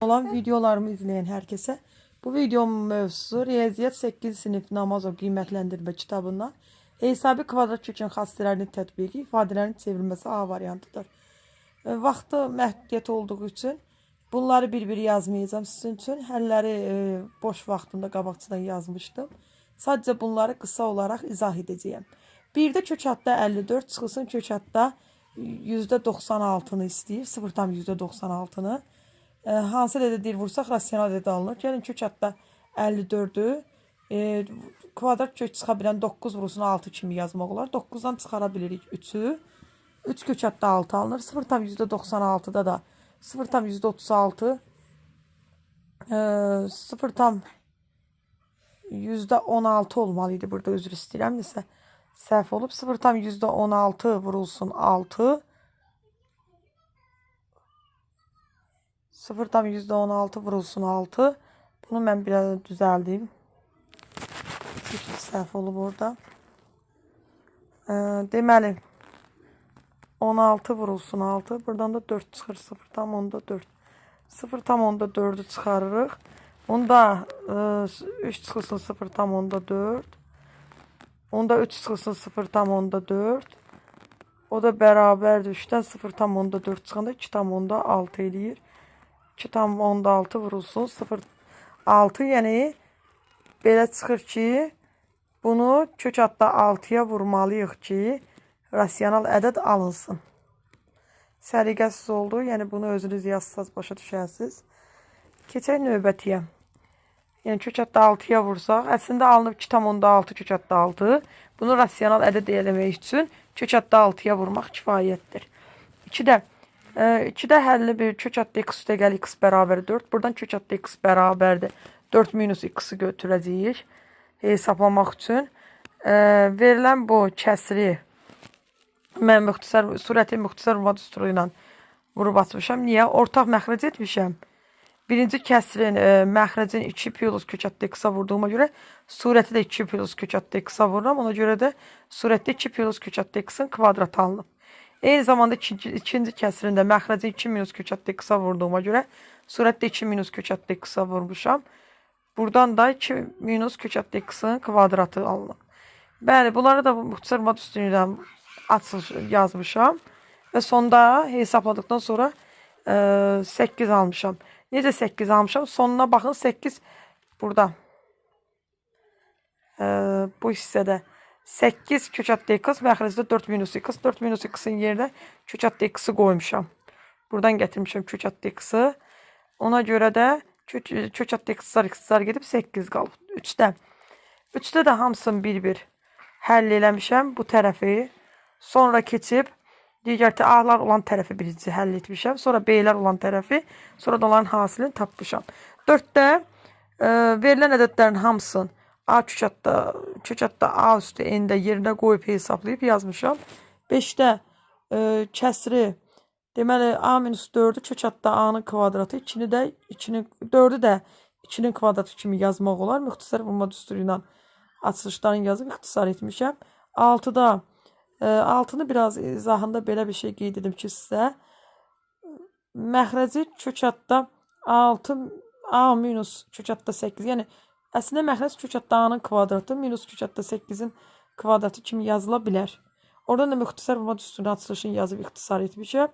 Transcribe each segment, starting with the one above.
olan videolarımı izleyen herkese. Bu videomun mövzusu Riyaziyyat 8 sinif namaz o qiymətləndirmə kitabından hesabi kvadrat kökün xassələrinin tətbiqi, ifadələrin çevrilməsi A variantıdır. Vaxtı məhdudiyyət olduğu üçün bunları bir-bir yazmayacağım sizin üçün. Həlləri boş vaxtımda qabaqçıdan yazmışdım. Sadəcə bunları qısa olaraq izah edəcəyəm. Birdə kök həddə 54 çıxılsın kök həddə %96'nı istəyir. 0,96'nı. Hansı ədədə deyir vursaq rasional ədədə alınır. Gəlin kök həddə 54'ü kvadrat kök çıxa bilən 9 vurulsun 6 kimi yazmaq olar. 9'dan çıxara bilirik 3'ü. 3 kök həddə 6 alınır. 0,96'da da 0,36 %16 olmalıydı. Burada özür istəyirəm. Nəsə səhv olub. 0,16 vurulsun 6. 0,16 vurulsun 6. Bunu mən biraz düzəldeyim. Səhv olub orada. Deməli 16 vurulsun 6. Buradan da 4 çıxır. 0,4. 0,4'ü çıxarırıq. Onda 3 çıxılsın 0,4. Onda 3 çıxılsın 0,4. O da bərabərdir 3'dən 0,4 çıxanda 2,6 eləyir. 2,6 vurulsun 0,6 yəni belə çıxır ki bunu kök həddə 6'ya vurmalıyıq ki rasional ədəd alınsın. Səliqəsiz oldu. Yəni bunu özünüz yazsaz başa düşərsiniz. Keçək növbətiyə. Yəni kök həddə 6'ya vursaq, əslində alınıb 2,6 kök həddə 6. Bunu rasional ədəd eləmək üçün kök həddə 6'ya vurmaq kifayətdir. 2'də həlli bir kök həddə x üstəgəl x bərabər 4. Buradan kök həddə x bərabərdir. 4 minus x'i götürəcəyik hesaplamaq üçün. Verilən bu kəsri mən surəti müxtəsər vurma düsturu ilə vurub açmışam. Niyə? Ortaq məxrəc etmişəm. Birinci kəsrin məxrəcin 2 plus kök həddə x-a vurduğuma görə surəti də 2 plus kök həddə x-a vururam. Ona görə də surətdə 2 plus kök həddə x-in kvadratı alınıb. Eyni zamanda ikinci kəsrində məxrəcin 2 minus kök həddə x-a vurduğuma görə surətdə 2 minus kök həddə x-a vurmuşam. Buradan da 2 minus kök həddə x-in kvadratı alınıb. Bəli, bunları da müxtəsər vurma düsturu ilə yazmışam. Və sonda hesapladıktan sonra 8 almışam. Necə 8 almışam? Sonuna baxın 8 burada. Bu hissədə 8 kök həddə x, məxrəcdə 4 minus x. 4 minus x'in yerinə kök həddə x'i qoymuşam. Buradan gətirmişəm kök həddə x'i. Ona görə də kök həddə x'lar gedib 8 qalıb. 3'də də hamısını bir-bir həll eləmişəm bu tərəfi. Sonra keçib digər A-lar olan tərəfi birinci həll etmişəm. Sonra B-lər olan tərəfi, sonra da onların hasilini tapmışam. 4'də verilən ədədlərin hamısını A kök həddə A üstü n-də yerinə qoyub hesablayıb yazmışam. 5'də kəsri deməli A-4'ü kök həddə A-nın kvadratı, 4'ü də 2'nin kvadratı kimi yazmaq olar. Müxtəsər vurma düsturu ilə açılışlarını yazıb ixtisar etmişəm. 6'da 6'nı biraz izahında belə bir şey qeyd edim ki sizə. Məxrəci kök həddə 6 A minus kök həddə 8. Yəni əslində məxrəc kök həddə A-nın kvadratı minus kök həddə 8'in kvadratı kimi yazıla bilər. Oradan da müxtəsər vurma düsturunun açılışını yazıb ixtisar etmişəm.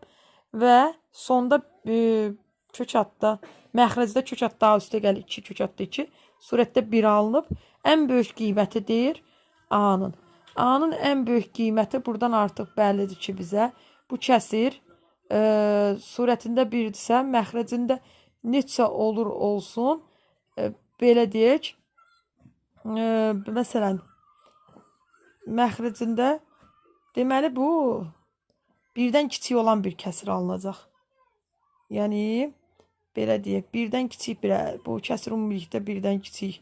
Və sonda kök həddə məxrəcdə kök həddə A üstə gəlir 2 kök həddə 2. Surətdə 1 alınıb. Ən böyük qiyməti deyir A-nın. A-nın ən böyük qiyməti buradan artıq bəllidir ki bizə. Bu kəsir surətində 1-dirsə, məxrəcində neçə olur olsun. Belə deyək. Məsələn, məxrəcində deməli bu birdən kiçik olan bir kəsir alınacaq. Yəni, belə deyək, birdən kiçik bu kəsir ümumilikdə birdən kiçik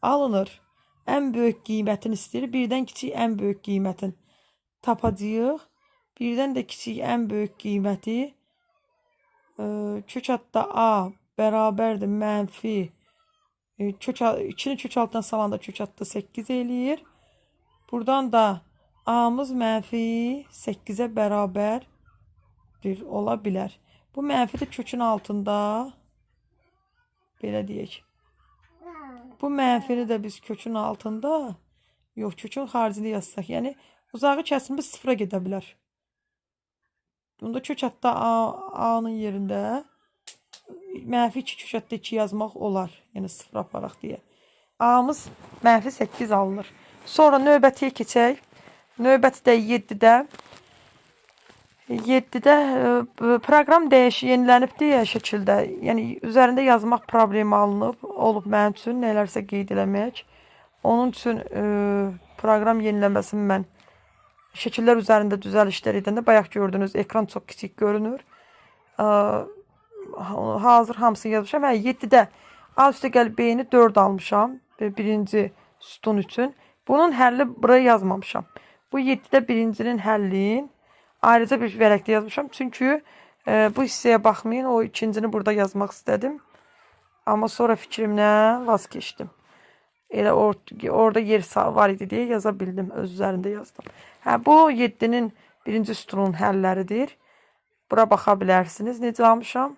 alınır. Ən böyük qiymətini istəyir. Birdən kiçik ən böyük qiymətin tapacağıq. Birdən də kiçik ən böyük qiyməti kök həddə A bərabərdir mənfi 2'ni kök altından salanda kök həddə 8 eləyir. Buradan da A'mız mənfi 8'e bərabərdir ola bilər. Bu mənfi də kökün altında Belə deyək. Bu mənfini də biz kökün altında, yox, kökün xaricində yazsaq, yəni uzağı kəsilmiş sıfıra gedə bilər. Bunda kök hatta A-nın yerində mənfi 2 kök hatta 2 yazmaq olar. Yəni sıfır aparaq deyə. A-mız mənfi 8 alınır. Sonra növbətiyə keçək. Növbəti də 7-də. 7-də proqram yenilənibdi ya şəkildə. Yəni üzərində yazmaq problemi olub mənim üçün nələrsə qeyd eləmək. Onun üçün proqram yenilənməsini mən şəkillər üzərində düzəlişlər edəndə bayaq gördünüz, ekran çox kiçik görünür. Hazır hamısını yazmışam. 7-də A üstəgəl B-ni 4 almışam. Birinci sütun üçün. Bunun həlli buraya yazmamışam. Bu 7-də birincinin həllin ayrıca bir vərəqdə yazmışam. Çünki bu hissəyə baxmayın, o ikincini burada yazmaq istədim. Amma sonra fikrimlə vaz keçdim. Elə orada yer var idi deyə yaza bildim. Öz üzərində yazdım. Bu 7-nin birinci sütunun həlləridir. Bura baxa bilərsiniz. Necə almışam?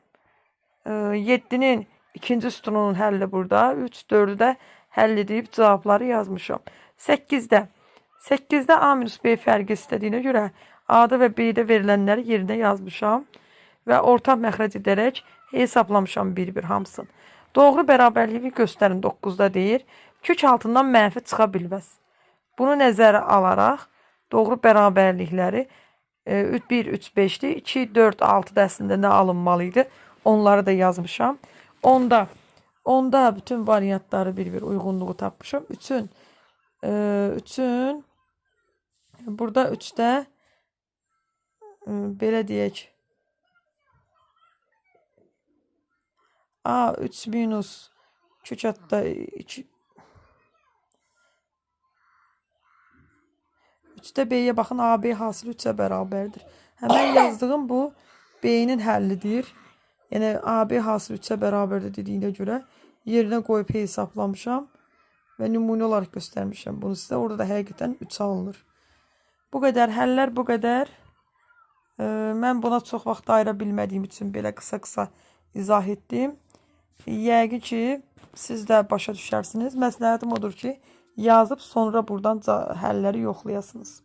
7-nin ikinci sütununun həlli burada. 3, 4-ü də həll edib cavabları yazmışam. 8-də. 8-də A-B fərqi istədiyinə görə A-da və B-də verilənləri yerinə yazmışam. Və orta məxrəc edərək hesaplamışam bir-bir hamısını. Doğru bərabərliyi göstərin 9-da deyir. Kök altından mənfi çıxa bilməz. Bunu nəzərə alaraq doğru bərabərlikləri 1, 3, 5-dir. 2, 4, 6-da əslində nə alınmalı idi? Onları da yazmışam. Onda bütün variantları bir-bir uyğunluğu tapmışam. 3-ün burada 3-də belə deyək. A 3 minus kök hatta 2. 3-də B-yə baxın. A-B hasılı 3-ə bərabərdir. Həmən yazdığım bu B-nin həllidir. Yəni A-B hasılı 3-ə bərabərdir dediyinə görə yerinə qoyub hesaplamışam. Və nümunə olaraq göstərmişəm bunu sizə. Orada da həqiqətən 3 alınır. Bu qədər həllər, bu qədər. Mən buna çox vaxt ayıra bilmədiyim üçün belə qısa-qısa izah etdim. Yəqin ki, siz də başa düşərsiniz. Məsləhətim odur ki, yazıb sonra buradan həlləri yoxlayasınız.